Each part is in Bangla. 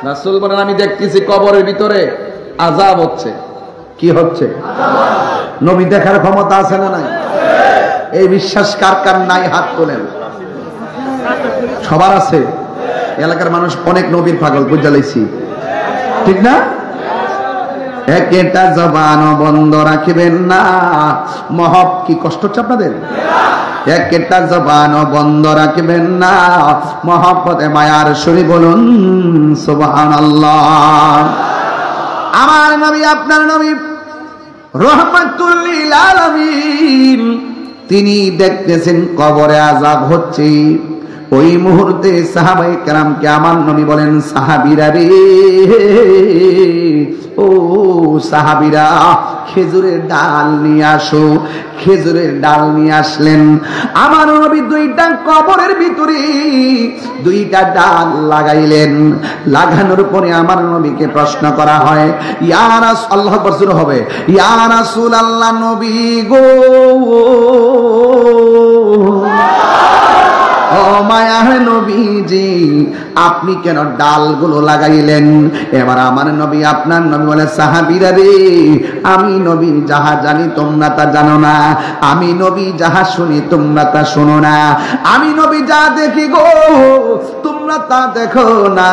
রাসূল বলেন আমি দেখতেছি কবরের ভিতরে আযাব হচ্ছে। কি হচ্ছে? নবী দেখার ক্ষমতা আছে না নাই? এই বিশ্বাস কার কার নাই হাত তোলেন। সবার আছে। এলাকার মানুষ অনেক নবীর পাগল বুঝা লাইছি, ঠিক না? একটা জবান বন্ধ রাখবেন না। মহব কি কষ্ট হচ্ছে আপনাদের? একটা জবান বন্ধ রাখবেন না। মহব্বতে মায়ার সুরে বলুন সুবহানাল্লাহ। আমার নবী আপনার নবী রহমাতুল লিল আলামিন, তিনি দেখতেছেন কবরে আযাব হচ্ছে। ওই মুহূর্তে সাহাবায়ে কেরামকে আমার নবী বলেন, সাহাবীরা রে, ও সাহাবীরা, খেজুরের ডাল নিয়ে আসো। খেজুরের ডাল নিয়ে আসলেন। আমার নবী দুইটা কবরের ভিতরে দুইটা ডাল লাগাইলেন। লাগানোর পরে আমার নবীকে প্রশ্ন করা হয়, ইয়া রাসূল, আল্লাহু আকবার শুরু হবে, ইয়া রাসূলুল্লাহ, নবী গো, ও মায়ার নবীজি, আপনি কেন ডালগুলো লাগাইলেন? এবার আমার নবী আপনার নবী বলে, সাহাবীরা রে, আমি নবী যাহা জানি তোমরা তা জানো না, আমি নবী যাহা শুনি তোমরা তা শোনো না, আমি নবী যা দেখি গো তোমরা তা দেখো না।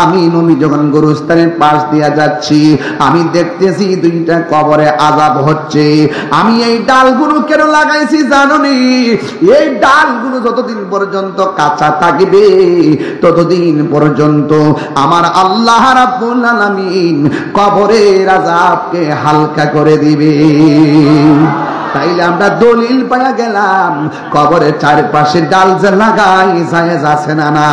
আমি নবী যখন গোরস্থানের পাশ দিয়া যাচ্ছি, আমি দেখতেছি দুইটা কবরে আযাব হচ্ছে। আমি এই ডালগুলো কেন লাগাইছি জানো নি? এই ডালগুলো যতদিন পর্যন্ত কাঁচা থাকবে ততদিন পর্যন্ত আমার আল্লাহ রাব্বুল আলামিন কবরের আযাবকে হালকা করে দিবে। তাইলে আমরা দলিল পাইয়া গেলাম, কবরের চারপাশে ডাল যে লাগাই যায় আছে না না।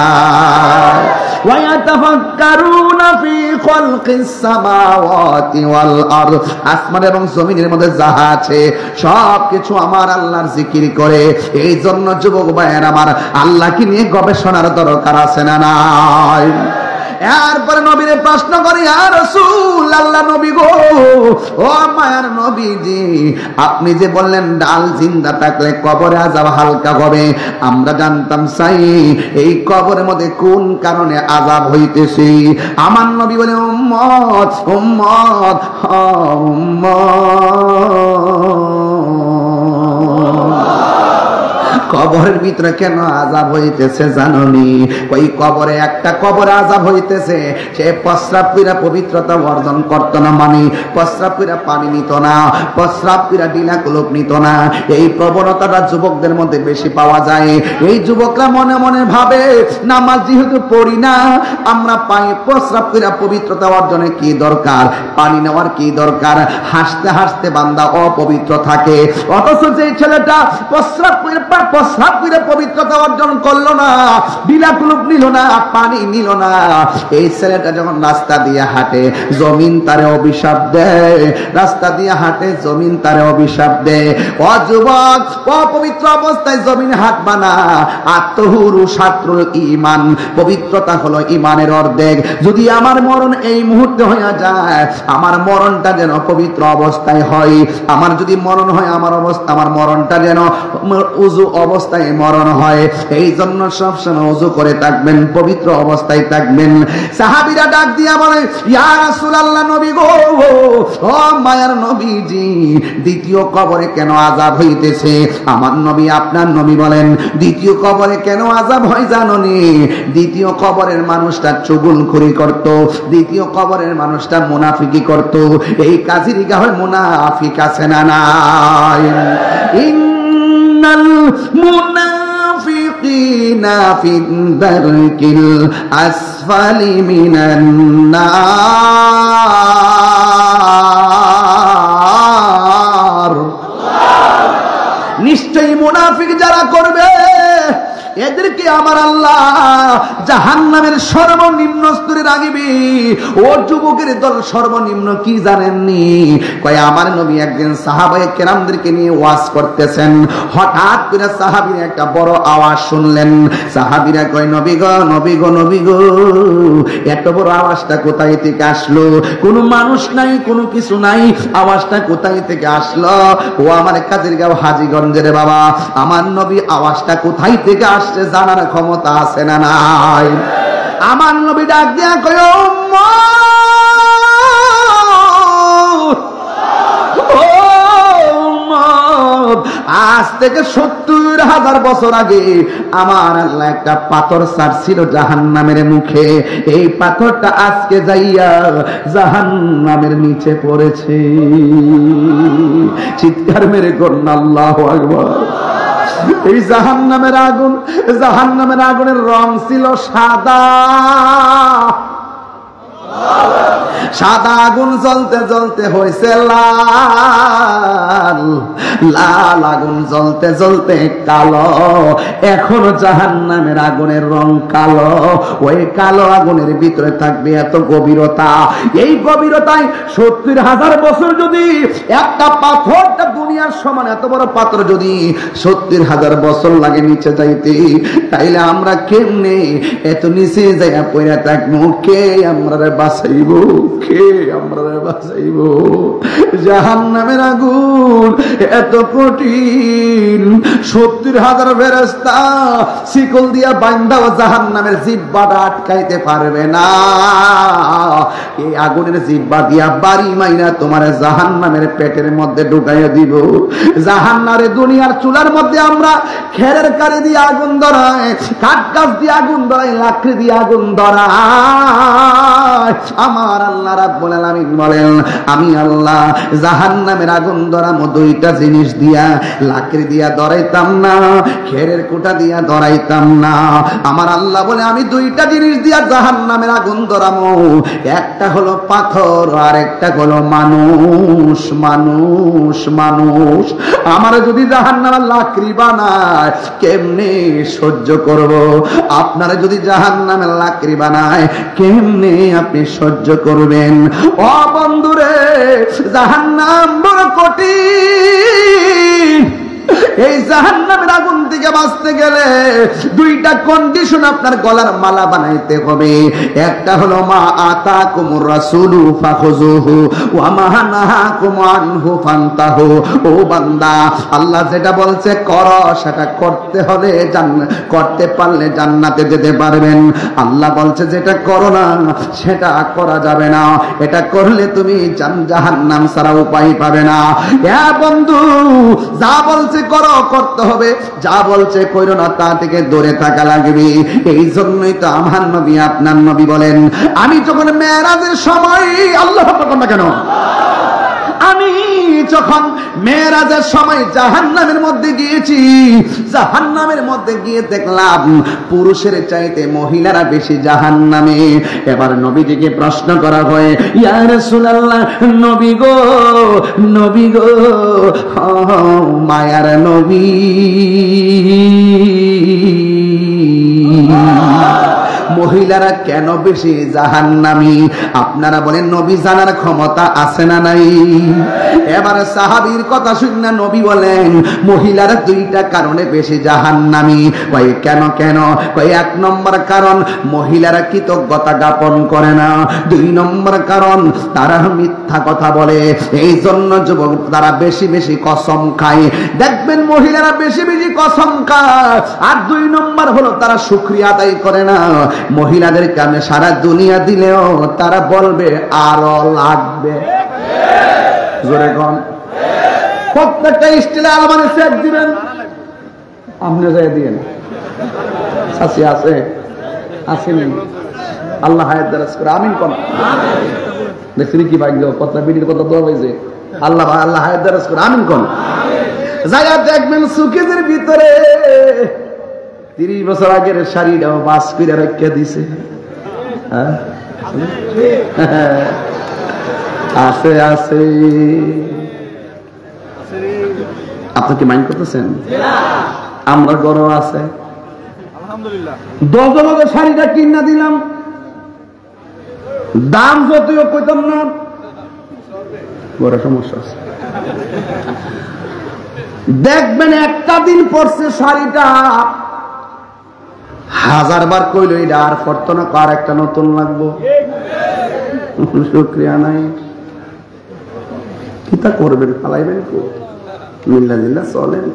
ওয়ায়াতাফাক্কারুনা ফি খালকিস সামাওয়াতি ওয়াল আরদ, আসমান এবং জমিনের মধ্যে যাহা আছে সবকিছু আমার আল্লাহর জিকির করে। এই জন্য যুবক ভাইয়ের আমার, আল্লাহকে নিয়ে গবেষণার দরকার আছে না নাই? এরপরে নবীরে প্রশ্ন করি, ইয়া রাসূল আল্লাহ, নবী গো, ও মায়ার নবীজি, আপনি যে বললেন ডাল জিন্দা থাকলে কবরে আযাব হালকা হবে, আমরা জানতাম চাই এই কবরের মধ্যে কোন কারণে আযাব হইতেছে? আমার নবী বলে, উম্মত উম্মত কবরের ভিতরে কেন আযাব হইতেছে জাননি? ওই কবরে একটা কবরে আযাব হইতেছে, সে প্রস্রাব কইরা পবিত্রতা অর্জন করত না, মানে প্রস্রাব কইরা পানি নিত না, প্রস্রাব কইরা ডিলা কুলুপ নিত না। এই প্রবণতাটা যুবকদের মধ্যে বেশি পাওয়া যায়। এই যুবকরা মনে মনে ভাবে, নামাজ যেহেতু পড়ি না, আমরা পাই প্রস্রাব কইরা পবিত্রতা অর্জনে কি দরকার, পানি নেওয়ার কি দরকার? হাসতে হাসতে বান্দা অপবিত্র থাকে। অথচ যে ছেলেটা প্রস্রাব করে পবিত্রতা অর্জন করলো না, বিলাকুলুপ নিল না, পানি নিল না, এই ছেলেটা যখন রাস্তা দিয়ে হাঁটে জমিন তারে অভিশাপ দেয়। রাস্তা দিয়ে হাঁটে জমিন তারে অভিশাপ দেয়। অযুবক, অপবিত্র অবস্থায় জমিন হাঁটবা না। আত্মহুরু শাত্রুল ঈমান, পবিত্রতা হলো ঈমানের অর্ধেক। যদি আমার মরণ এই মুহূর্তে হয়ে যায়, আমার মরণটা যেন পবিত্র অবস্থায় হয়। আমার যদি মরণ হয়, আমার মরণটা যেন উযু অবস্থায় মরণ হয়। এই জন্য সবসময় ওযু করে থাকবেন, পবিত্র অবস্থায় থাকবেন। সাহাবীরা ডাক দিয়া বলে, ইয়া রাসূলুল্লাহ, নবী গো, ও মায়ার নবীজি, দ্বিতীয় কবরে কেন আযাব হইতেছে? আমার নবী আপনার নবী বলেন, দ্বিতীয় কবরে কেন আযাব হয় জানোনি? দ্বিতীয় কবরের মানুষটা চুগলখড়ি করত, দ্বিতীয় কবরের মানুষটা মুনাফিকি করত। এই কাজেরই হয় মুনাফিক আছে না নাই? ইন্নাল মুনাফিকিনা ফিদ দারকিল আসফালি মিনান নার। নিশ্চয়ই মুনাফিক যারা করবে এদেরকে আমার আল্লাহ জাহান্নামের সর্বনিম্ন স্তরে রাখবে। ও যুবকের দল, সর্বনিম্ন কি জানেননি? কয় আমার নবী একদিন সাহাবায়ে কেরামদেরকে নিয়ে ওয়াজ করতেছেন, হঠাৎ করে সাহাবীরা একটা বড় আওয়াজ শুনলেন। সাহাবীরা কয়, নবী গো, নবী গো, নবী গো, এত বড় আওয়াজটা কোথায় থেকে আসলো? কোনো মানুষ নাই, কোনো কিছু নাই, আওয়াজটা কোথায় থেকে আসলো? ও আমার কাজের গাঁও হাজীগঞ্জের বাবা, আমার নবী আওয়াজটা কোথায় থেকে আসছে জানার ক্ষমতা আছে না নাই? আমার নবী ডাক দিয়া কয় আজ থেকে 70,000 বছর আগে আমার আল্লাহ একটা পাথর ছাড়ছিল জাহান্নামের মুখে। এই পাথরটা আজকে যাইয়া জাহান্নামের নিচে পড়েছে। চিৎকার মেরে করুন আল্লাহু আকবার। এই জাহান্নামের আগুন, জাহান্নামের আগুনের রং ছিল সাদা। সাদা আগুন জ্বলতে জ্বলতে হয়েছে লাল, লাল আগুন জ্বলতে জ্বলতে কালো। এখনো জাহান্নামের আগুনের রং কালো। ওই কালো আগুনের ভিতরে থাকবে এত গভীরতা। এই গভীরতায় 70,000 বছর যদি একটা পাথরটা দুনিয়ার সমান এত বড় পাথর যদি 70,000 বছর লাগে নিচে যাইতে, তাইলে আমরা কেমনে এত নিচে যাইয়া পড়ে থাকবো? কে আমরা বাঁচাইব? কে আমরা বাঁচাইব? জাহান্নামের আগুন এত কঠিন, 70,000 ফেরেশতা শিকল দিয়া বান্ধাও জাহান্নামের জিহ্বাটা আটকাইতে পারবে না। এই আগুনের জিহ্বা দিয়া বাড়ি মাইরা তোমার জাহান্নামের পেটের মধ্যে ঢুকাইয়া দিব। জাহান্নারে দুনিয়ার চুলার মধ্যে আমরা খেরের কারি দিয়ে আগুন ধরাই, কাঠ গাছ দিয়ে আগুন ধরাই, লাকড়ি দিয়ে আগুন ধরাই। আমার আল্লাহ রাব্বুল আলামিন বলেন, আমি আল্লাহ জাহান্নামের আগুন ধরামো দুইটা জিনিস দিয়া। লাকড়ি দিয়া ধরাইতাম না, খেরের কুটা দিয়া ধরাইতাম না। আমার আল্লাহ বলে আমি দুইটা জিনিস দিয়া জাহান্নামের আগুন ধরামো। একটা হলো পাথর, আর একটা হলো মানুষ। মানুষ মানুষ আমার যদি জাহান্নামের লাকড়ি বানায় কেমনে সহ্য করব? আপনারা যদি জাহান্নামের লাকড়ি বানায় কেমনে আপনি সহ্য করবেন? ও বন্ধুরে, জাহান্নাম বড় কঠিন। এই জাহান্নামের আগুন থেকে বাঁচতে গেলে দুইটা কন্ডিশন আপনার গলার মালা বানাইতে হবে। একটা হলো মা আতাকুমুর রাসূলু ফাখুযুহু ওয়া মা নাহাকুম আনহু ফান্তাহু। ও বান্দা, আল্লাহ যেটা বলছে করো সেটা করতে হলে করতে পারলে জান্নাতে যেতে পারবেন। আল্লাহ বলছে যেটা করো না সেটা করা যাবে না, এটা করলে তুমি জাহান্নাম ছাড়া উপায় পাবে না। এ বন্ধু, যা বলছে করো করতে হবে, যা বলছে কইরো না তা থেকে দূরে থাকা লাগবে। এই জন্যই তো আমার নবী আপনার নবী বলেন, আমি যখন মেরাজের সময়, আল্লাহ তখন না কেন, আমি যখন মেরাজের সময় জাহান্নামের মধ্যে গিয়েছি, জাহান্নামের মধ্যে গিয়ে দেখলাম পুরুষের চাইতে মহিলারা বেশি জাহান্নামে। এবার নবীজিকে প্রশ্ন করা হয়, ইয়া রাসূলুল্লাহ, নবী গো, নবী গো, মায়ার নবী, মহিলারা কেন বেশি জাহান্নামী? আপনারা বলেন নবী জানার ক্ষমতা আছে না নাই? এবারে সাহাবীর কথা শুনে নবী বলেন মহিলারা দুইটা কারণে বেশি জাহান্নামী। কই কেন কেন? কই এক নম্বর কারণ মহিলারা কৃতজ্ঞতা জ্ঞাপন করে না। দুই নম্বর কারণ তারা মিথ্যা কথা বলে। এই জন্য যুবক তারা বেশি বেশি কসম খায়। দেখবেন মহিলারা বেশি বেশি কসম খায়। আর দুই নম্বর হলো তারা শুকরিয়া আদায় করে না। মহিলাদেরকে আমি সারা দুনিয়া দিলেও তারা বলবে আরো লাগবে। জোরে কোন? প্রত্যেকটা স্টিলে আলমারি সেট দিবেন, আপনি যাই দিয়েন। শাসি আছে আসেনি, আল্লাহ হায়াত দারাজ করে, আমিন কোন? দেখছেন কি ভাগ্য, কথা বিডির কথা দোয়া হয়েছে, আল্লাহ আল্লাহ হায়াত দারাজ করে, আমিন কোন? জায়গা দেখবেন সুকেজের ভিতরে 30 বছর আগের শাড়িটাও বাস করে রেখে দিছে। আছে আছে, আপনি কি মাইন্ড করতেছেন? আমরা গরম আছে, 10 বছর শাড়িটা কিনা দিলাম, দাম যতই কইতাম না, বড় সমস্যা আছে। দেখবেন একটা দিন পরছে শাড়িটা, 1000 বার কইল এটা আর পরতো না, আর একটা নতুন লাগবো। শুকরিয়া নাই, কিতা করবেন? ফালাইবেন কো? মিল্লা জিল্লা চলেন।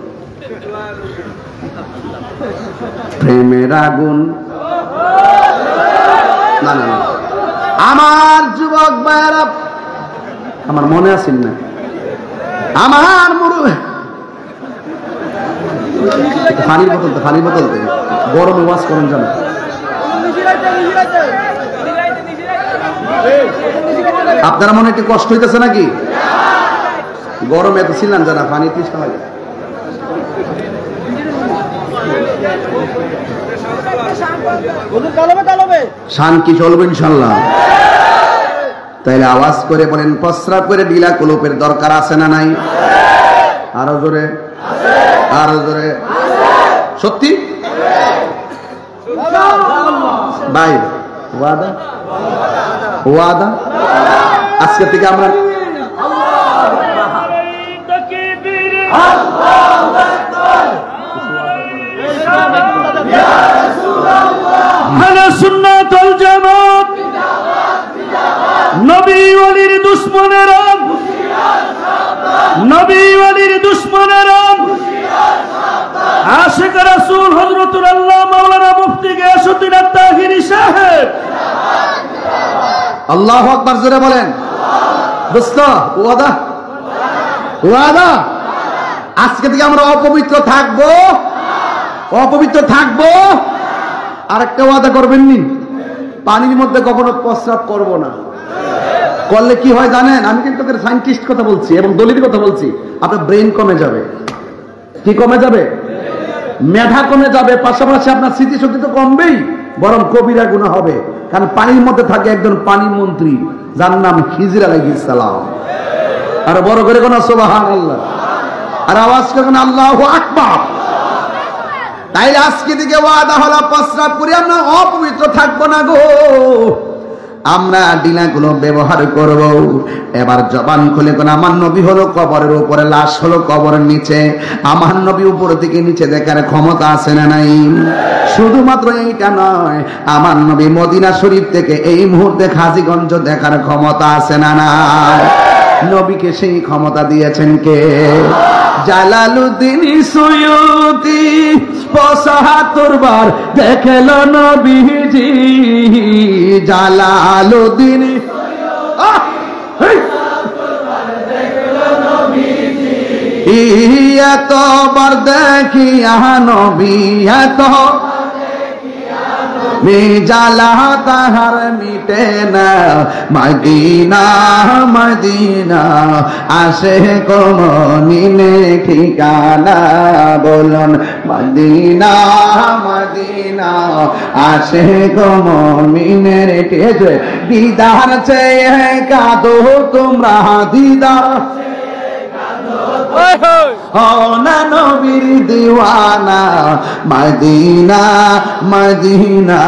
প্রেমের আগুন না না না, আমার যুবক ভাইয়েরা, আমার মনে আছেন না, আমার মুরুব্বি, পানির বোতল থেকে গরমে ওয়াজ করেন জানো। আপনারা মনে একটু কষ্ট হইতেছে নাকি? গরমে এত ছিলেন জানা, পানি তৃষ্ণা লাগে। শান কি চলবে ইনশাল্লাহ? তাইলে আওয়াজ করে বলেন, প্রস্রাব করে ঢিলা কলপের দরকার আছে না নাই? আরো জোরে, আরো জোরে। সত্যি ভাই, ওয়াদা ওয়াদা। আজকে থেকে আমরা সুন্নাত ওয়াল জামাত, নবী ওয়ালির দুশমনেরা, নবী ওয়ালির দুশমনেরা, আশিক রাসূল হযরতুল আল্লাহ মাওলানা মুফতি গিয়াসউদ্দিন আত-তাহিরি সাহেব, আল্লাহু আকবার জোরে বলেন। দোস্ত ওয়াদা ওয়াদা, আজকে থেকে আমরা অপবিত্র থাকবো, অপবিত্র থাকবো। আরেকটা ওয়াদা করবেন নি, পানির মধ্যে কখনো প্রস্রাব করব না। করলে কি হয় জানেন? আমি কিন্তু সায়েন্টিস্ট কথা বলছি এবং দলিল কথা বলছি। আপনার ব্রেন কমে যাবে। কি কমে যাবে? মেধা কমে যাবে, পাশাপাশি আপনার স্মৃতিশক্তি তো কমবেই, বরং কবিরা গুনাহ হবে। কারণ পানির মধ্যে থাকে একজন পানি মন্ত্রী, যার নাম খিজির আলাইহিস সালাম। আর বড় করে কোন সুবহানাল্লাহ, আর আওয়াজ করে কোন আল্লাহু আকবার। তাইলে আজকে দিকে ওয়াদা হলো, প্রস্রাব করে আমরা অপবিত্র থাকবো না গো। আমরা ডিলাগুলো ব্যবহার করব। এবার জবান খুলে কোন আমার নবী হলো কবরের উপরে, লাশ হলো কবরের নিচে। আমার নবী উপর থেকে নিচে দেখার ক্ষমতা আছে না নাই? শুধুমাত্র এইটা নয়, আমার নবী মদিনা শরীফ থেকে এই মুহূর্তে হাজীগঞ্জ দেখার ক্ষমতা আছে না নাই? নবীকে সেই ক্ষমতা দিয়েছেন কে? জালালউদ্দিন সুয়ুতি ৭৫ বার দেখল নবীজি। জালালউদ্দিন এতবার দেখিয়া নবী, এত জালা তাহার মিটে না। মদিনা মদিনা আসে কমনিনে ঠিকানা, বলুন মদিনা মদিনা আসে কমনিনের ঠিকানা। দিদার চেয়ে কাঁদো তোমরা, দিদার না নবীর দিওয়ানা। মদিনা মদিনা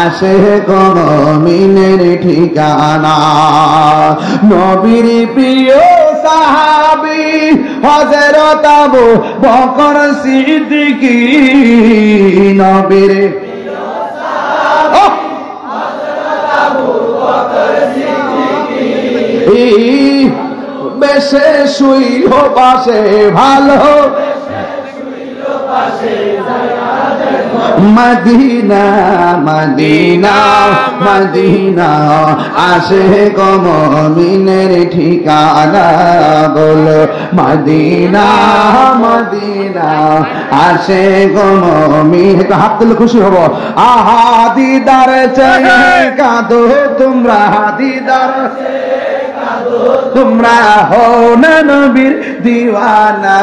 আসে কমমিনের ঠিকানা। নবীর প্রিয় সাহাবী হযরত আবু বকর সিদ্দিকী, নবীর প্রিয় সাহাবী হযরত আবু বকর সিদ্দিকী। বেশে শুইল পাশে ভালো, মদিনা মদিনা মদিনা আসে কমমিনের ঠিকানা, বলো মদিনা মদিনা আসে কমমিন। হাত তুলে খুশি হব। আহা দিদার চেয়ে কাঁদো তোমরা, দিদার তোমরা হো না নবীর দিওয়ানা।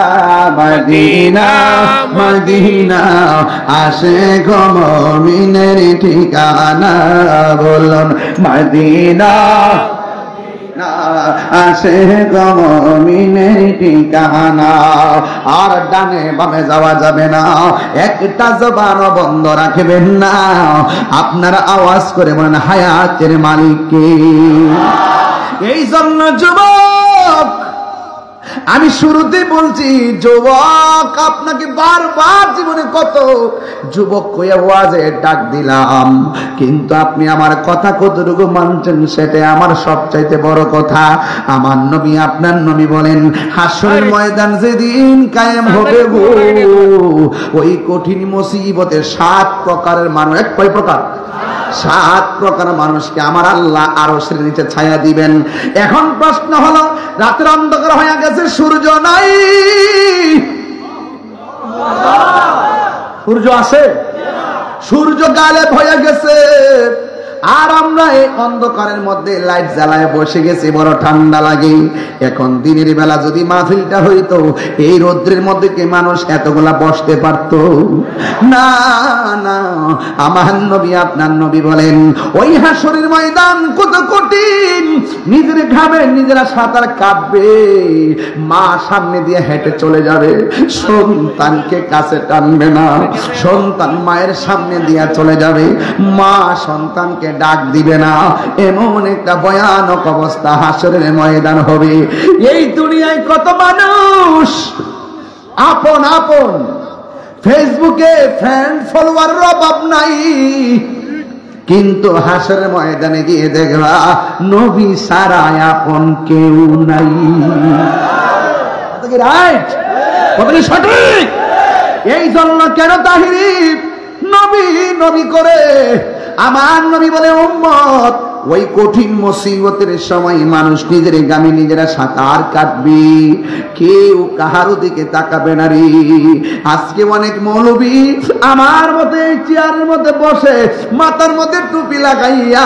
মদিনা মদিনা আসে কমমিনের ঠিকানা, বলুন মদিনা আসে কমমিনের ঠিকানা। আর ডানে বামে যাওয়া যাবে না, একটা জবানও বন্ধ রাখবেন না। আপনারা আওয়াজ করে বলেন হায়াতের মালিক কে? এই জন্য যুবক, আমি শুরুতে বলছি যুবক, আপনাকে বারবার জীবনে কত যুবক কইয়া ওয়াজে ডাক দিলাম, কিন্তু আপনি আমার কথা কতটুকু মানছেন সেটা আমার সবচাইতে বড় কথা। আমার নবী, আপনার নবী বলেন, হাসরের ময়দান যেদিন কায়েম হবে গো, ওই কঠিন মুসিবতে 7 প্রকারের মানুষ। কয় প্রকার? 7 প্রকার মানুষকে আমার আল্লাহ আরশের নিচে ছায়া দিবেন। এখন প্রশ্ন হলো, রাতের অন্ধকার হয়ে গেছে, সূর্য নাই, সূর্য আছে? সূর্য গায়েব হয়ে গেছে, আর আমরা এই অন্ধকারের মধ্যে লাইট জ্বালায় বসে গেছি, বড় ঠান্ডা লাগে। এখন দিনের বেলা যদি মাহফিলটা হইতো, এই রৌদ্রের মধ্যে কি মানুষ এতগুলা বসতে পারতো? না না, আমার নবী আপনার নবী বলেন, ওই হাসরের ময়দান কত কঠিন, নিজের ঘামে নিজেরা সাঁতার কাটবে, মা সামনে দিয়ে হেঁটে চলে যাবে, সন্তানকে কাছে টানবে না, সন্তান মায়ের সামনে দিয়ে চলে যাবে, মা সন্তানকে ডাক দিবে না। এমন একটা ভয়ানক অবস্থা হাসরের ময়দান হবে। এই দুনিয়ায় কত মানুষ আপন আপন, ফেসবুকে ফ্রেন্ড ফলোয়ার অভাব নাই, কিন্তু হাসরের ময়দানে গিয়ে দেখবা নবী ছাড়া আপন কেউ নাই। রাইট? কথা কি সঠিক? এই জন্য কেন তাহিরি নবী নবী করে আমার নবী বলে, উম্মত ওই কঠিন মুসিবতের সময় মানুষ নিজের গামে নিজেরা সাঁতার কাটবে, কেউ কাহারও দিকে তাকাবে না রে। আজকে অনেক মৌলবী আমার মতে চেয়ারের মধ্যে বসে মাথার মধ্যে টুপি লাগাইয়া,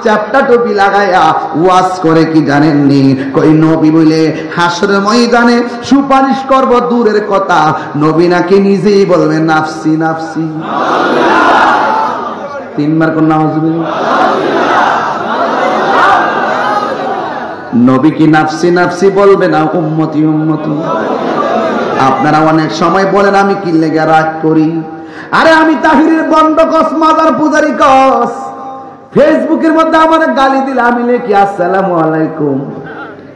চ্যাপটা টুপি লাগাইয়া ওয়াজ করে, কি জানেননি? কই নবী বলে হাসরের ময়দানে সুপারিশ করব দূরের কথা, নবী নাকি নিজেই বলবে নাফসি নাফসি। 3 বার কোন নাউজুবিল্লাহ। নবী কি নাফসি নাফসি বলবে না উম্মতি উম্মতি? আপনারা অনেক সময় বলেন আমি কি লেগে রাগ করি। আরে আমি তাহিরের বন্ড কস, মাজার পূজারি কস, ফেসবুকের মধ্যে আমার গালি দিলে আমি লিখি আসসালামু আলাইকুম,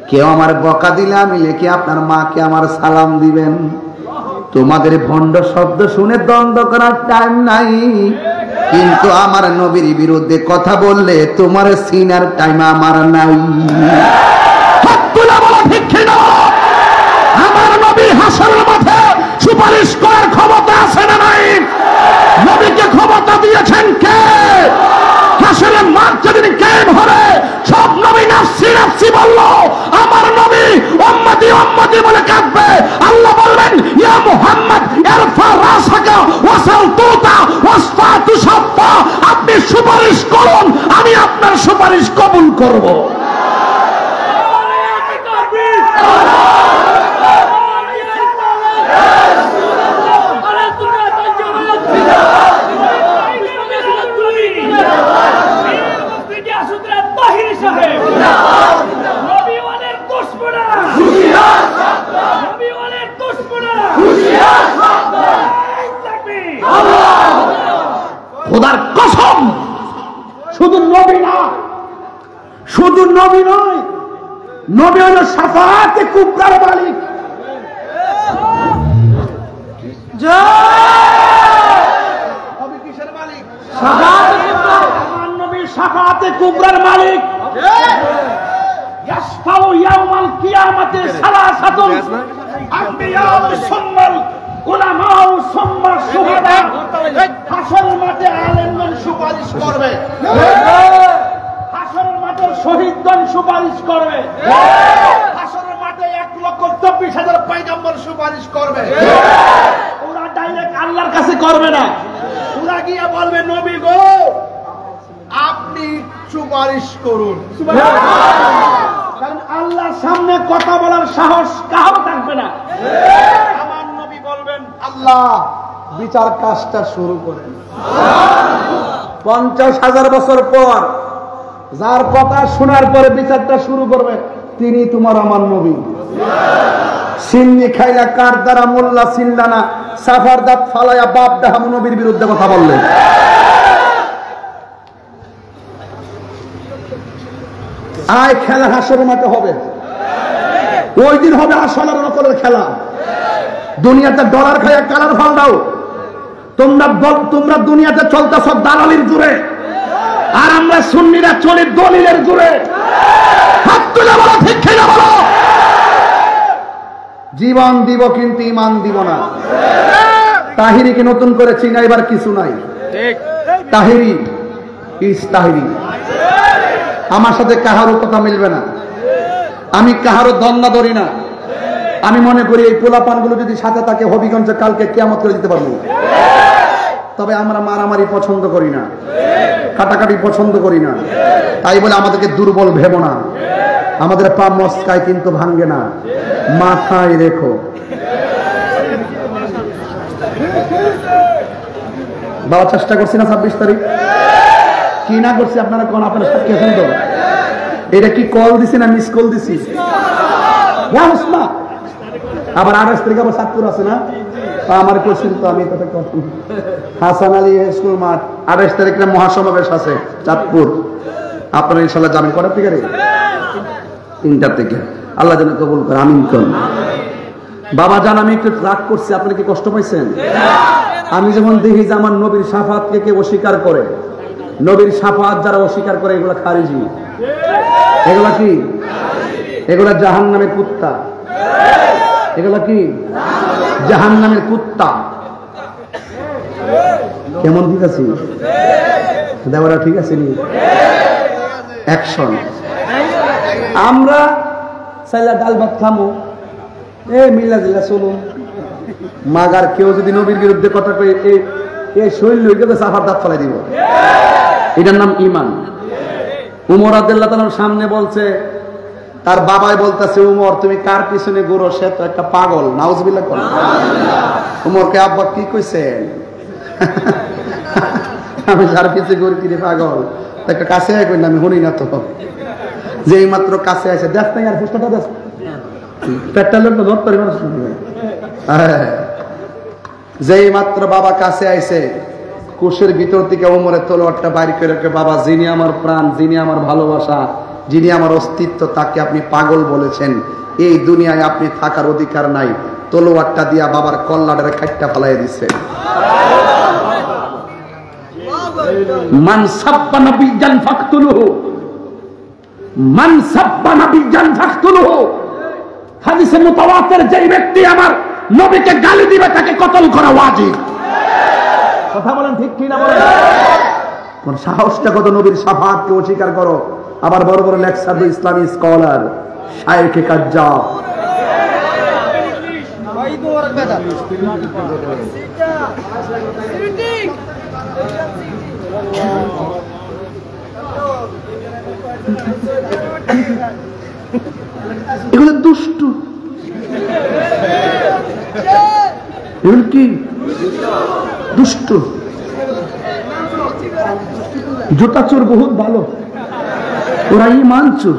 কেউ আমার বকা দিলে আমি লিখি আপনার মাকে আমার সালাম দিবেন। তোমাদের ভণ্ড শব্দ শুনে দ্বন্দ্ব করার টাইম নাই, কিন্তু আমার নবীর বিরুদ্ধে কথা বললে তোমার সিনার টাইম আমার নাই। আমার নবী হাসরের মাঠে সুপারিশ করার ক্ষমতা আছে না নাই? নবীকে ক্ষমতা দিয়েছেন কে? হাসরের মাঠ যেদিন কায়েম হবে, সব নবী নাফসি নাফসি বললো, আমার নবী উম্মতি উম্মতি বলে কাঁদবে। আল্লাহ বলবেন, ইয়া মুহাম্মদ ইরফা রাসাকা ওয়াসাল তুতা ওয়াসফা তুশাফা, আপনি সুপারিশ করুন, আমি আপনার সুপারিশ কবুল করব। খোদার কসম, শুধু নবী না, শুধু নবী নয়, নবী হলো শাফাআতে কুবরার মালিক। নবী কিসের মালিক? শাফাআতে কুবরা। আমার নবী শাফাআতে কুবরার মালিক। ইয়াশফাউ ইয়াউমাল কিয়ামাতি সালাসাতুন, আম্বিয়াউ সুম্মাল উলামাউ সুম্মা শুহাদা। হাসরের মাঠে আলেমগণ সুপারিশ করবে, হাসরের মাঠে শহীদগণ সুপারিশ করবে, হাসরের মাঠে 1,24,000 পয়গম্বর সুপারিশ করবে। ওরা ডাইরেক্ট আল্লাহর কাছে করবে না, ওরা গিয়ে বলবে নবী গো আপনি সুপারিশ করুন। কারণ আল্লাহর সামনে কথা বলার সাহস কারো থাকবে না। আমার নবী বলবেন, আল্লাহ বিচার কাজটা শুরু করেন। 50,000 বছর পর যার কথা শোনার পরে বিচারটা শুরু করবে, তিনি তোমার আমার নবী। সিন্নি খাইলা কার দ্বারা মোল্লা সিল্লানা, সাফার দাঁত ফালাইয়া বাপ দেহাম নবীর বিরুদ্ধে কথা বললেন। আয় খেলা হাসরের মাঠে হবে, ওই দিন হবে আসলের নকলের খেলা। দুনিয়াতে ডলার খাইয়া কালার ফল দাও, তোমরা দুনিয়াতে চলতেছ দালালির জোরে, আর আমরা সুন্নিরা চলি দলিলের জোরে। হাত তুলে বলো ঠিক কিনা বলো। জীবন দিব কিন্তু ইমান দিব না। তাহিরিকে নতুন করে চিনাইবার কিছু নাই। তাহিরি ইস্তাহিরি। আমার সাথে কাহারও কথা মিলবে না, আমি কাহারও দন্না ধরি না। আমি মনে করি এই পোলাপানগুলো যদি সাথে থাকে হবিগঞ্জে কালকে কিয়ামত করে দিতে পারবো। তবে আমরা মারামারি পছন্দ করি না, কাটাকাটি পছন্দ করি না। তাই বলে আমাদেরকে দুর্বল ভেবো না। আমাদের পা মস্কায় কিন্তু ভাঙ্গে না, মাথায় রেখো। বাবা চেষ্টা করছি না 26 তারিখ কি না করছি আপনারা কোন আপনারা সাক্ষী আছেন তো? এটা কি কল দিছি না মিস কল দিছি? না আবার 28 তারিখ আবার চাঁদপুর আছে না? আমার কোশ্চেন তো আমি তাতে হাসান আলী স্কুল মাঠ 28 তারিখে মহাসমাবেশ আছে চাঁদপুর। আপনারা ইনশাল্লাহ যাবেন কটার থেকে? 3টার থেকে। আল্লাহ যেন কবুল করে, আমিন করুন। বাবা জান আমি একটু রাগ করছি, আপনি কি কষ্ট পাইছেন? আমি যখন দেখি যে আমার নবীর শাফাতকে কে অস্বীকার করে, নবীর শাফাত যারা অস্বীকার করে এগুলা খারিজি, এগুলা কি? এগুলা জাহান্নামের কুত্তা। এগুলা কি? জাহান্নামের কুত্তা। কেমন ঠিক আছে দেওয়ারা? ঠিক আছে নি? অ্যাকশন। আমরা সাইলা ডাল ভাত খামো, মিল্লা জিল্লা চলুন। মাগার কেউ যদি নবীর বিরুদ্ধে কথা কয়ে এই শৈল সাফার দাঁত ফেলাই দিব। এটার নাম ইমান। উমর রাদিয়াল্লাহু তাআলার সামনে বলছে, তার বাবাই বলতেছে, উমর তুমি কার পিছনে ঘুরো? সে তো একটা পাগল। নাউজুবিল্লাহ করেন। উমরকে আব্বা কি কইছে? আমি যার পিছনে ঘুরি তিনি পাগল। একটা কাছে কই না, আমি শুনি না তো। যেই মাত্র কাছে আসে, দেখ না আর ফুসকাটা দেখ, পেটটা লোক তো ধরতে পারবে না। যেই মাত্র বাবা কাছে আইছে, কোষের ভিতর থেকে ওমরের তলোয়ারটা বাইর করে, বাবা যিনি আমার প্রাণ, যিনি আমার ভালোবাসা, যিনি আমার অস্তিত্ব, তাকে আপনি পাগল বলেছেন, এই দুনিয়ায় আপনি থাকার অধিকার নাই। তলোয়ারটা দিয়া বাবার কল্লাটারে খাইটটা ফেলাই দিছে। মান সাব্বা নবিয়্যান ফাকতুলুহু, মান সাব্বা নবিয়্যান ফাকতুলুহু। হাদিসে মুতাওয়াতির, যেই ব্যক্তি আমার নবীকে গালি দিবে তাকে কতল করা ওয়াজিব। কথা বলেন ঠিক কি না বলেন? কোন সাহসটা কত নবীর শাফাতকে অস্বীকার করো। আবার বড় বড় লেকচার দি ইসলামী স্কলার শায়েখে কাজ্জাব। এগুলো দুষ্টু, এগুলো কি দুষ্টু। জুতা চোর বহুত ভালো, ওরা ইমান চোর।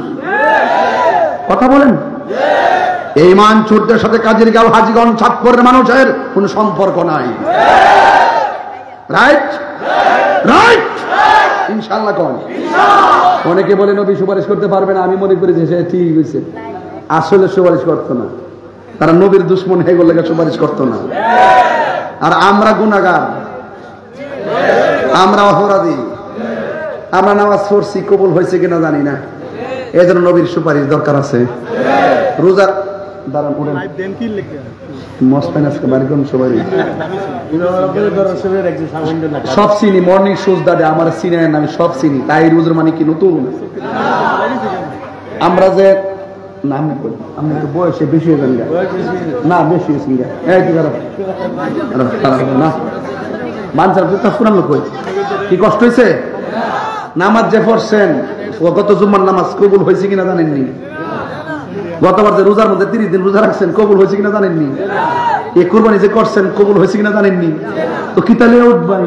কথা বলেন। এই ইমান চোরদের সাথে কাজের গাঁও হাজীগঞ্জ চাঁদপুরের মানুষের কোন সম্পর্ক নাই। রাইট রাইট ইনশাআল্লাহ। কোন অনেকে বলে নবী সুপারিশ করতে পারবে না, আমি মনে করি যে সে ঠিক হয়েছে। আসলে সুপারিশ করতো না, তারা নবীর দুশ্মন হয়ে গেলে সুপারিশ করতো না। আর আমরা গুনাহগার, আমরা অপরাধী, আমরা নামাজ পড়ছি, কবুল হয়েছে কিনা জানি না। এই জন্য নবীর সুপারিশ দরকার আছে। রোজা দাঁড়ান উঠেন সব চিনি, মর্নিং সুজ দাদা আমার চিনে আমি সব চিনি। তাই রোজার মানে কি নতুন? আমরা যে বয়সে বেশি হয়ে যান না, বেশি হয়েছি না বাঞ্চার পুরান লোক কি কষ্ট হয়েছে? নামাজ যে পড়ছেন গত জুম্মার নামাজ কবুল হয়েছে কিনা জানেননি? গতবার যে রোজার মধ্যে 30 দিন রোজা রাখছেন কবুল হয়েছে কিনা জানেননি? এই কুরবানি যে করছেন কবুল হয়েছে কিনা জানেননি? তো কি তাহলে উঠবাই?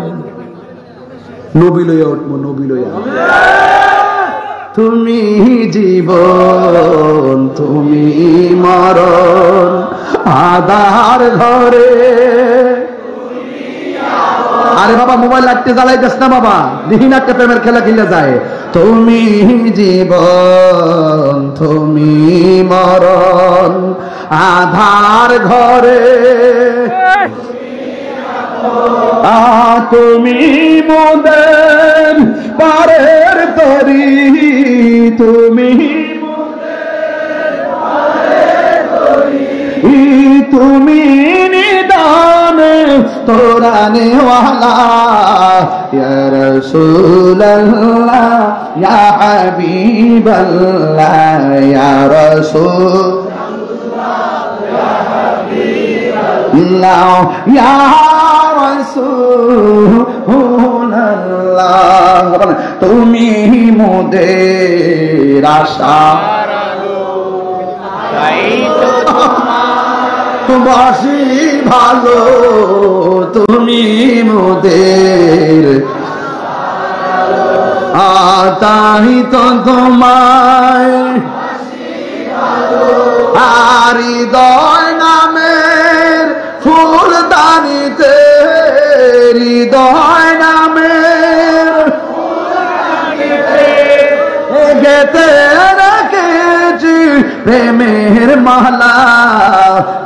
নবী লইয়া উঠবো, নবী লইয়া। তুমি জীবন, তুমি মরণ, আধার ঘরে। আরে বাবা মোবাইল লাগতে জ্বালাইতেছ না বাবা, দেখি না একটা প্রেমের খেলা খেলে যায়। তুমি জীবন, তুমি মরণ, আধার ঘরে। তুমি মোদের পারের তরি, তুমি তুমি নিদান তোরা जाने वाला या रसूल अल्लाह या हबीब अल्लाह या रसूल अल्लाह या रसूल अल्लाह তুমি মোদের আশা বাসি ভালো তুমি মোদের তাই তো তোমায় হৃদয় নামের ফুলদানিতে হৃদয় নামের গেতে রেখেছি প্রেমের মালা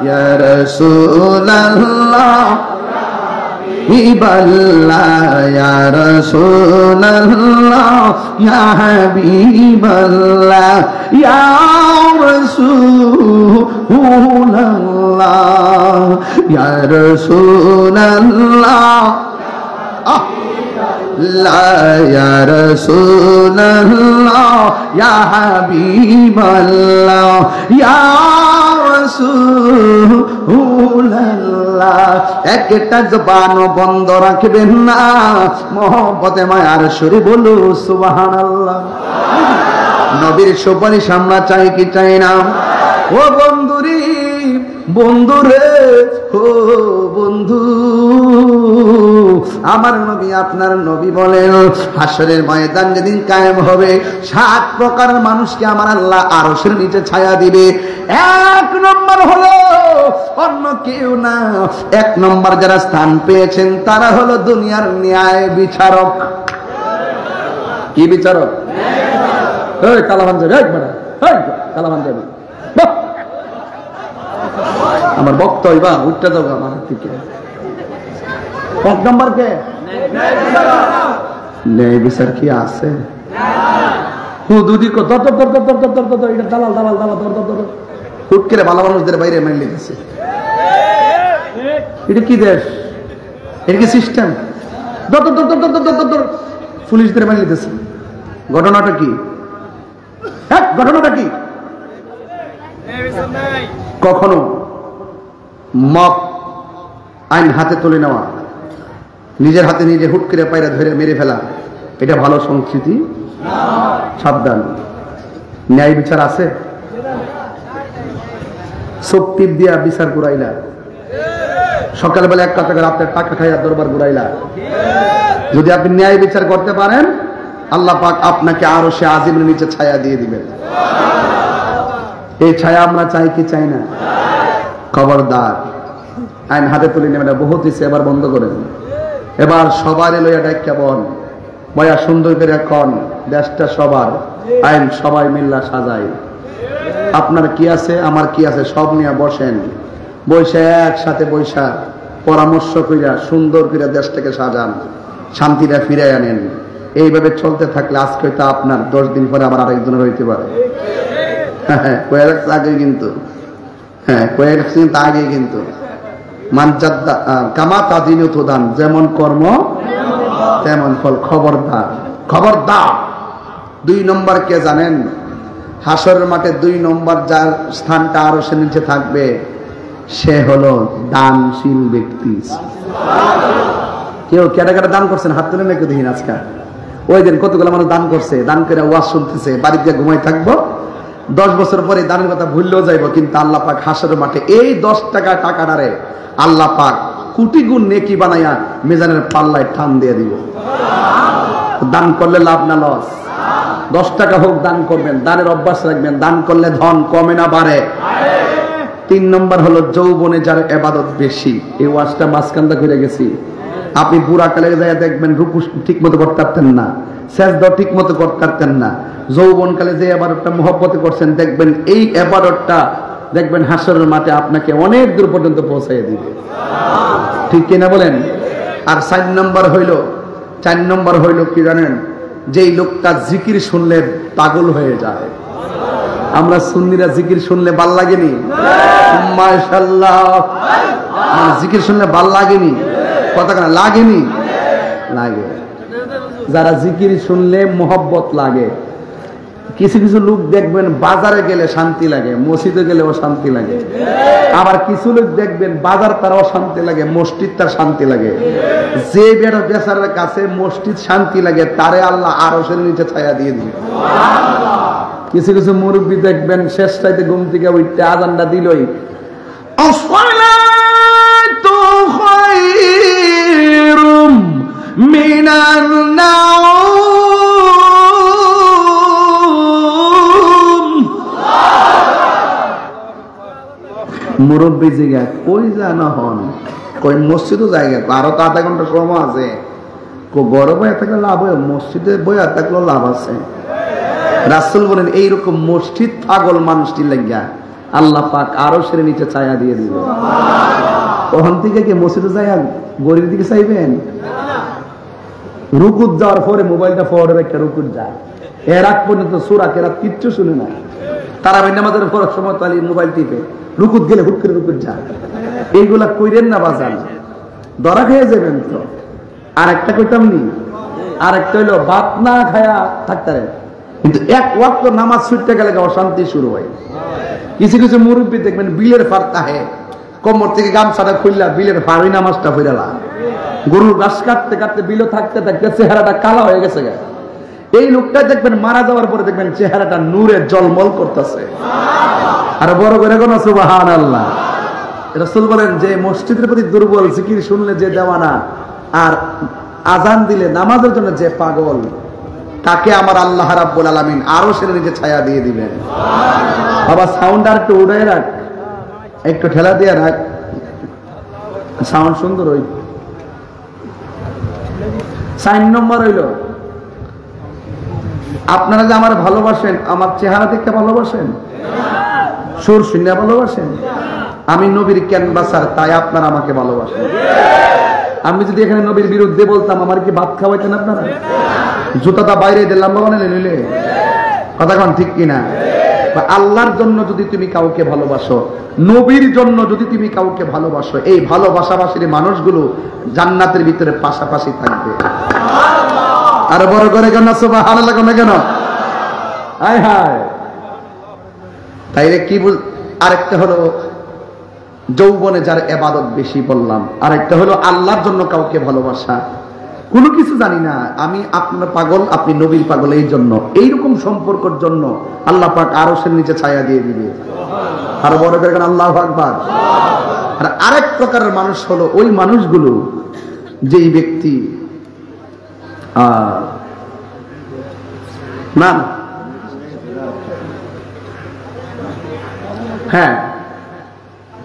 ইয়া রাসূলুল্লাহ হাবিবাল্লাহ ইয়া রাসূলুল্লাহ ইয়া হাবিবাল্লাহ ইয়া রাসূলুল্লাহ ইয়া রাসূলুল্লাহ লা ইয়া রাসূলুল্লাহ ইয়া হাবিবাল্লাহ ইয়া রাসূলুল্লাহ একটা জবান বন্ধ রাখবেন না মহব্বতে মায়ার সুরে বলো সুবহানাল্লাহ নবীর সুপারিশ আমরা চাই কি চাই না ও বন্ধুরি বন্ধুরে ও বন্ধু আমার নবী আপনার নবী বলেন হাসরের ময়দান যেদিন কায়েম হবে 7 প্রকার মানুষকে আমার আল্লাহ আরশের নিচে ছায়া দিবে। 1 নম্বর হলো অন্য কেউ না, 1 নম্বর যারা স্থান পেয়েছেন তারা হলো দুনিয়ার ন্যায় বিচারক। কি বিচারক? এই কালামান যাবে একবার, এই কালামান যাবে আমার বক্তব্য বা উঠতে যাবো আমার থেকে। 1 নম্বর কে? ন্যায় বিচার কি আছে? হুদুদি কো দর দর দর দর দর দর দর এটা দালাল দালাল দালাল দর দর দর হুট করে ভালো মানুষদের বাইরে মাইলে দিছে। এটা কি দেশ? এটা কি সিস্টেম? দর দর দর দর দর দর দর পুলিশদের মাইলে দিছে। ঘটনাটা কি? হ্যাঁ ঘটনাটা কি? কখনো মব আইন হাতে তুলে নেওয়া, নিজের হাতে নিজে হুট করে পায়রা ধরে মেরে ফেলা, এটা ভালো সংস্কৃতি? সাবধান, ন্যায় বিচার আছে? সব টিপ দিয়া বিচার ঘুরাইলা, সকালবেলা 1 টাকা আপনার টাকা খাইয়া দরবার ঘুরাইলা। যদি আপনি ন্যায় বিচার করতে পারেন আল্লাহ পাক আপনাকে আরো সে আজিমের নিচে ছায়া দিয়ে দিবেন। এই ছায়া আমরা চাই কি চাই না? খবরদার, আইন হাতে তুলে নেবেন, বহুত হয়েছে, এবার বন্ধ করেন। এবার সবার লইয়া ডাক্কা বন বয়া সুন্দর করে কন দেশটা সবার, আইন সবাই মিল্লা সাজাই। আপনার কি আছে আমার কি আছে সব নিয়ে বসেন, বৈশা একসাথে বৈশা পরামর্শ কইরা সুন্দর করে দেশটাকে সাজান, শান্তিটা ফিরে আনেন। এইভাবে চলতে থাকলে আজকে হয়তো আপনার 10 দিন পরে আবার আরেকজনের হইতে পারে। হ্যাঁ কয়েক আগে কিন্তু, হ্যাঁ কয়েক আগে কিন্তু মানজাদ্দা কামা তাদিন উদান, যেমন কর্ম তেমন ফল। খবরদার খবরদার। 2 নম্বর কে জানেন? হাসরের মাঠে 2 নম্বর যার স্থানটা আরো সে নিচে থাকবে সে হলো দানশীল ব্যক্তি। কেউ কেটে কেটে দান করছেন হাত তুলে নাকি দেখি আজকে? ওই দিন কতগুলো মানুষ দান করছে, দান করে ওয়াজ শুনতেছে, বাড়িতে ঘুমাই থাকবো, 10 বছর পরে দানের কথা ভুললেও যাইব, কিন্তু আল্লাহ পাক হাসরের মাঠে এই 10 টাকা টাকাটারে আল্লাহ পাক কোটি গুণ নেকি বানাইয়া মিজানের পাল্লায় টান দিয়ে দিব। দান করলে লাভ না লস? 10 টাকা হোক দান করবেন, দানের অভ্যাস রাখবেন, দান করলে ধন কমে না বাড়ে। 3 নম্বর হলো যৌবনে যার ইবাদত বেশি। এই ওয়াজটা মাঝখানটা করে গেছি, আপনি বুড়া কালে যায় দেখবেন রুকু ঠিক মতো করতে পারতেন না, সেজদা ঠিক মতো করতে পারতেন না, যৌবন কালে যে ইবাদতটা মহব্বতে করছেন দেখবেন এই ইবাদতটা দেখবেন হাসরের মাঠে আপনাকে অনেক দূর পর্যন্ত পৌঁছাইয়া দিবে। ঠিক কিনা বলেন? আর 4 নম্বর হইল কি জানেন? যেই লোকটা জিকির শুনলে পাগল হয়ে যায়। আমরা সুন্নিরা জিকির শুনলে ভাল লাগেনি? মাশাআল্লাহ, জিকির শুনলে ভাল লাগেনি? কথা কেন লাগেনি? লাগে। যারা জিকির শুনলে মোহব্বত লাগে। কিছু কিছু লোক দেখবেন বাজারে গেলে শান্তি লাগে, মসজিদে গেলেও শান্তি লাগে। আবার কিছু লোক দেখবেন বাজার তারাও শান্তি লাগে, মসজিদ তার শান্তি লাগে। যে বেচারার কাছে মসজিদ শান্তি লাগে তারে আল্লাহ আরশের নিচে ছায়া দিয়ে দিবে। কিছু কিছু মুরব্বী দেখবেন শেষ রাতে ঘুম থেকে উঠতে আজানটা দিলই আসসালাতু খায়রুম মিনান নাওম। মুরব্বী জিগা কই জানা হন, কই মসজিদও জায়গা আরো তো আধা ঘন্টা সময় আছে। ঘরে বইয়া থাকলে লাভ হয়, মসজিদে বইয়া থাকলেও লাভ আছে। রাসূল বলেন এইরকম মসজিদ পাগল মানুষটি লাগিয়া আল্লাহ পাক আরশের নিচে ছায়া দিয়ে দিবে। ওখান থেকে কি মসজিদে যায় গরির দিকে চাইবেন? রুকুত যাওয়ার পরে মোবাইলটা ফোরে রেখে রুকুত যায়, এর আগ পর্যন্ত সূরা কেরাত কিচ্ছু শুনে না। তারাবি নামাজের পড়ার সময় তালি মোবাইল টিপে, রুকুত গেলে হুট করে রুকুত যায়। এইগুলা কইরেন না বাজান, ধরা খেয়ে যাবেন তো। আর একটা কইতাম নি, আর একটা হইলো ভাত না খায়া থাকতে, কিন্তু এক ওয়াক্ত নামাজ ছুটতে গেলে অশান্তি শুরু হয়। কিছু কিছু মুরব্বী দেখবেন বিলের ফার তাহে কোমর থেকে গামছাটা খুললা বিলের ফারই নামাজটা ফিরালা। গরুর ঘাস কাটতে কাটতে বিলে থাকতে থাকতে চেহারাটা কালো হয়ে গেছে। এই লোকটা দেখবেন মারা যাওয়ার পরে দেখবেন চেহারাটা নূরে জলমল করতেছে। আর বড় করে কোন সুবহানাল্লাহ। রাসূল বলেন যে মসজিদের প্রতি দুর্বল, জিকির শুনলে যে দেওয়ানা, আর আজান দিলে নামাজের জন্য যে পাগল, তাকে আমার আল্লাহ রাব্বুল আলামিন আরশের নিচে ছায়া দিয়ে দিবেন। বাবা সাউন্ড আর একটু উড়াই রাখ, একটু ঠেলা দিয়ে রাখ, সাউন্ড সুন্দর হই। 4 নম্বর হইল আপনারা যে আমার ভালোবাসেন, আমার চেহারা দেখতে ভালোবাসেন, সুর শুনে ভালোবাসেন। আমি নবীর ক্যানভাসার, তাই আপনারা আমাকে ভালোবাসেন। আমি যদি এখানে নবীর বিরুদ্ধে বলতাম, আমার কি ভাত খাওয়াইতেন আপনারা? জুতাটা বাইরে দিলাম বাবা নিলে কথা কন ঠিক কিনা? আল্লাহর জন্য যদি তুমি কাউকে ভালোবাসো, নবীর জন্য যদি তুমি কাউকে ভালোবাসো, এই ভালোবাসাবাসীর মানুষগুলো জান্নাতের ভিতরে পাশাপাশি থাকবে। আর বড় করে কেন সুবহানাল্লাহ কেন? হায় হায়। তাইলে কি বল? আরেকটা হলো যৌবনে যার ইবাদত বেশি বললাম, আরেকটা হলো আল্লাহর জন্য কাউকে ভালোবাসা। কোনো কিছু জানি না, আমি আপনার পাগল, আপনি নবীর পাগল, এই জন্য এইরকম সম্পর্কের জন্য আল্লাহ পাক আরশের নিচে ছায়া দিয়ে দিবে। আর বড় করে কেন আল্লাহু আকবার। আর আরেক প্রকারের মানুষ হলো ওই মানুষগুলো যেই ব্যক্তি না হ্যাঁ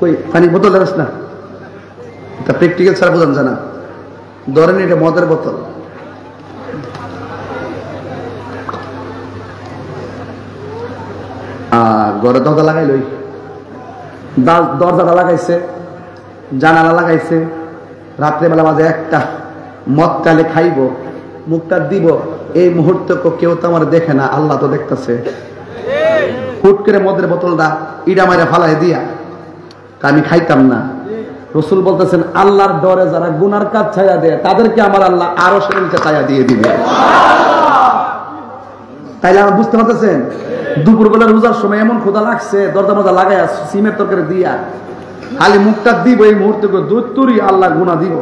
কই পানি বোতল রাখ না, এটা প্র্যাকটিক্যাল ছাড়া বোঝান জানা। ধরেন এটা মদের বোতল, ঘরে দরজা লাগাইলই, দরজাটা লাগাইছে, জানালা লাগাইছে, রাত্রেবেলা বাজে 1টা, মদ চাইলে খাইব, মুখটা দিব, এই মুহূর্তে কেউ তো আমার দেখে না, আল্লাহ তো দেখতেছে। হুট করে মদের বোতলটা ইডা মারে ফালাই দিয়া আমি খাইতাম না। রাসূল বলতেছেন আল্লাহর ডরে যারা গুনার কাজ ছায়া দেয় তাদেরকে আমার আল্লাহ আরশের নিচে ছায়া দিয়ে দিবে। তাইলে আমার বুঝতে পারতেছেন, দুপুরবেলা রোজার সময় এমন ক্ষুধা লাগছে, দরজা মজা লাগাই সিমের তরকারি দিয়া খালি মুখটা দিব, এই মুহূর্তে দুধ তুরি আল্লাহ গুনাহ দিব।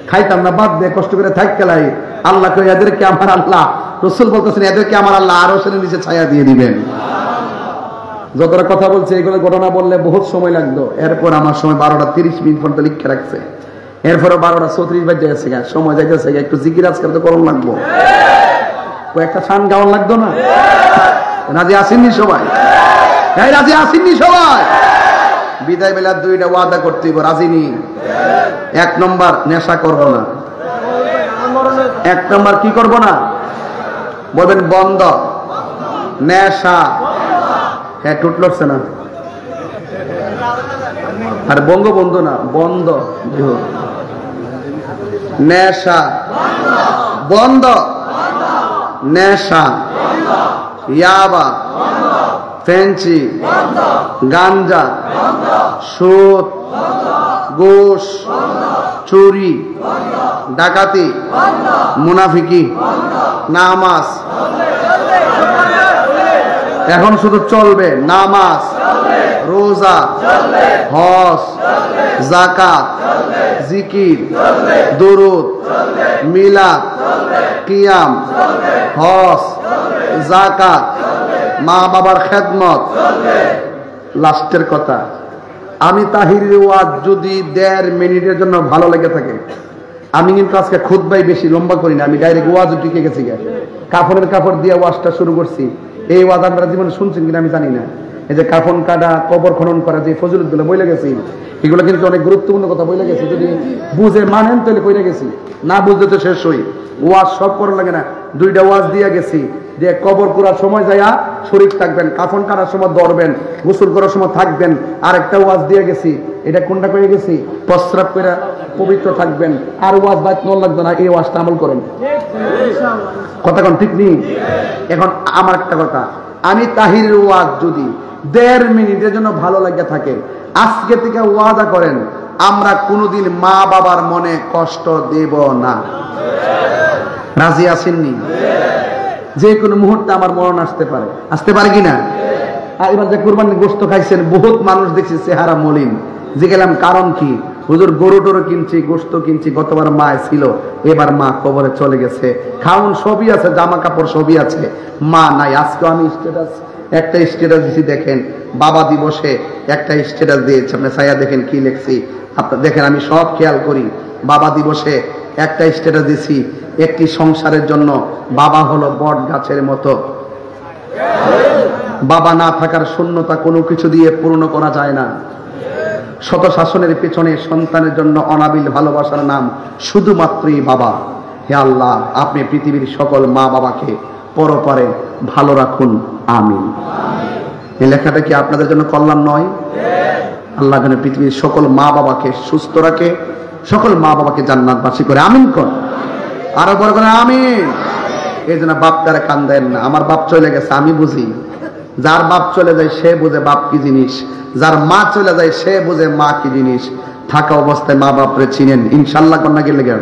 খাইতাম না, বাদ দিয়ে কষ্ট করে থাকতে লাই। আল্লাহ কই এদেরকে আমার আল্লাহ, রাসূল বলতেছেন এদেরকে আমার আল্লাহ আরশের নিচে ছায়া দিয়ে দিবেন। যতটা কথা বলছে এগুলো ঘটনা বললে বহুত সময় লাগতো। এরপর আমার সময় 12টা 30 মিনিট পর্যন্ত লিখে রাখছে, এরপরে 12টা 34 বাজে গেছে, সময় যাইতেছে, একটু জিকির আজকাল তো করণ লাগবো, একটা শান গাওয়ান লাগতো না। রাজি আসেননি সবাই? রাজি আসেননি সবাই? বিদায় বেলা 2টা ওয়াদা করতে হইব, রাজি নি? 1 নম্বর নেশা করব না। 1 নম্বর কি করব না বলবেন? বন্ধ নেশা। হ্যাঁ টুট লড়ছে না, আর বঙ্গবন্ধু না, বন্ধ নেশা, বন্ধ নেশা, ইয়াবা, ফেন্সি, গাঞ্জা, সুদ, ঘুষ, চুরি, ডাকাতি, মুনাফিকি, নামাজ। এখন শুধু চলবে নামাজ, রোজা, হজ, যাকাত, জিকির, দুরূদ, মিলাদ, কিয়াম, হজ, যাকাত, মা বাবার খেদমত। লাস্টের কথা, আমি তাহিরের ওয়াজ যদি 1.5 মিনিটের জন্য ভালো লেগে থাকে, আমি কিন্তু আজকে খুতবাই বেশি লম্বা করি না, আমি ডাইরেক্ট ওয়াজ ঢুকে গেছি। কাফনের কাপড় দিয়ে ওয়াজটা শুরু করছি। এই ওয়াজ আপনারা জীবনে শুনছেন কিনা আমি জানি না। এই যে কাফন কাটা, কবর খনন করা, যে ফজিলতগুলো বইলে গেছি, এগুলো কিন্তু অনেক গুরুত্বপূর্ণ কথা বইলে গেছি। যদি বুঝে মানেন তাহলে কইলে গেছি, না বুঝতে তো শেষ হই। ওয়াজ সব করা লাগে না, 2টা ওয়াজ দিয়ে গেছি। যে কবর করার সময় যাইয়া শরীর থাকবেন, কাফন কাটার সময় ধরবেন, গোসল করার সময় থাকবেন। আরেকটা ওয়াজ দিয়ে গেছি, এটা কোনটা করে গেছি, প্রস্রাব করে পবিত্র থাকবেন। আর ওয়াজ বাদ নল লাগবে না, এই ওয়াজটা আমল করেন। কথা কোন ঠিক নেই? এখন আমার একটা কথা, আমি তাহিরের ওয়াজ যদি 1.5 মিনিটের জন্য ভালো লাগে থাকে, আজকে থেকে ওয়াদা করেন আমরা কোনোদিন মা বাবার মনে কষ্ট দেব না। রাজি আছেননি? যে কোনো মুহূর্তে আমার মরণ আসতে পারে কিনা? আর এবার যে কুরবানির গোশত খাইছেন, বহুত মানুষ দেখছি চেহারা মলিন। যে গেলাম কারণ কি? হুজুর গরু টরু কিনছি, গোশত কিনছি, গতবার মা ছিল, এবার মা কবরে চলে গেছে। খাউন সবই আছে, জামা কাপড় সবই আছে, মা নাই। আজকে আমি একটা স্ট্যাটাস দিছি, দেখেন বাবা দিবসে একটা স্ট্যাটাস দিয়েছি, আপনি ছায়া দেখেন কি লিখছি। আপনার দেখেন, আমি সব খেয়াল করি। বাবা দিবসে একটা স্ট্যাটাস দিছি, একটি সংসারের জন্য বাবা হলো বট গাছের মতো। বাবা না থাকার শূন্যতা কোনো কিছু দিয়ে পূর্ণ করা যায় না। শত শাসনের পেছনে সন্তানের জন্য অনাবিল ভালোবাসার নাম শুধুমাত্রই বাবা। হে আল্লাহ, আপনি পৃথিবীর সকল মা বাবাকে পরপারে ভালো রাখুন, আমিন। এই লেখাটা কি আপনাদের জন্য কল্যাণ নয়? আল্লাহ যেন পৃথিবীর সকল মা বাবাকে সুস্থ রাখে, সকল মা বাবাকে জান্নাতবাসী করে, আমিন কর। আরো বড় করে আমিন। এই জন্য বাপ তারা কান্দেন না। আমার বাপ চলে গেছে, আমি বুঝি। যার বাপ চলে যায় সে বুঝে বাপ কি জিনিস, যার মা চলে যায় সে বুঝে মা কি জিনিস। থাকা অবস্থায় মা বাপরে চিনেন, ইনশাল্লাহ কন্যা গেলে গেল।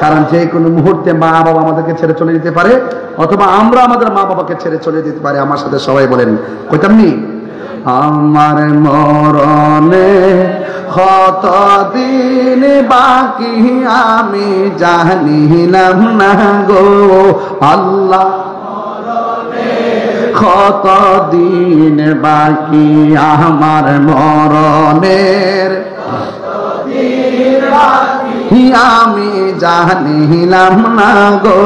কারণ যে কোনো মুহূর্তে মা বাবা আমাদেরকে ছেড়ে চলে যেতে পারে, অথবা আমরা আমাদের মা বাবাকে ছেড়ে চলে যেতে পারি। আমার সাথে সবাই বলেন, কইতামনি? আমার মরণে কত দিন বাকি আমি জানিলাম না গো আল্লাহ। কত দিন বাকি আমার মরণের, আমি জানিলাম না গো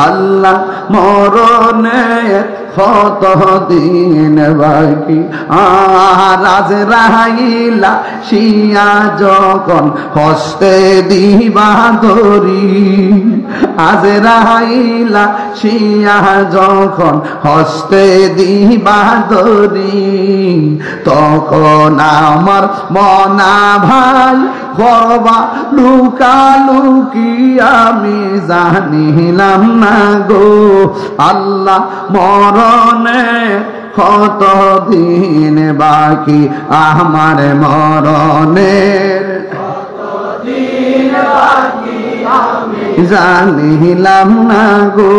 আল্লাহ। মরণের কত দিন বাকি, আর আজরাইলা শিয়া যখন হস্তে দিবা ধরি, আজরাইলা শিয়া যখন হস্তে দিবা ধরি, তখন আমার মনা ভাই গরবা লুকালুকি আমি জানিলাম না গো আল্লাহ। মরণে কত দিন বাকি আমার মরণের, জানিলাম না গো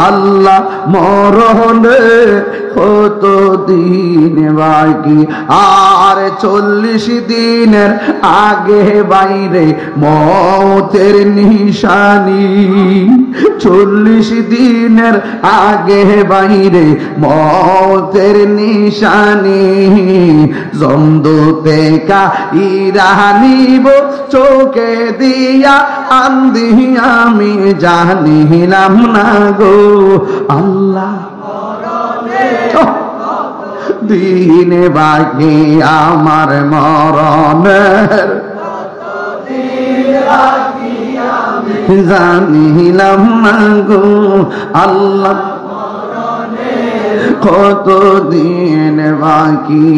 আল্লাহ। মরণে কত দিন বাকি, আর 40 দিনের আগে বাইরে মৌতের নিশানি, 40 দিনের আগে বাইরে মৌতের নিশানি। জমদূতে কাইরানিব চোখে দিয়া আন্দি আমি জানিলাম না গো আল্লাহ। দিন বাকি আমার মরণের, জানিলাম না গো আল্লাহ। কত দিন বাকি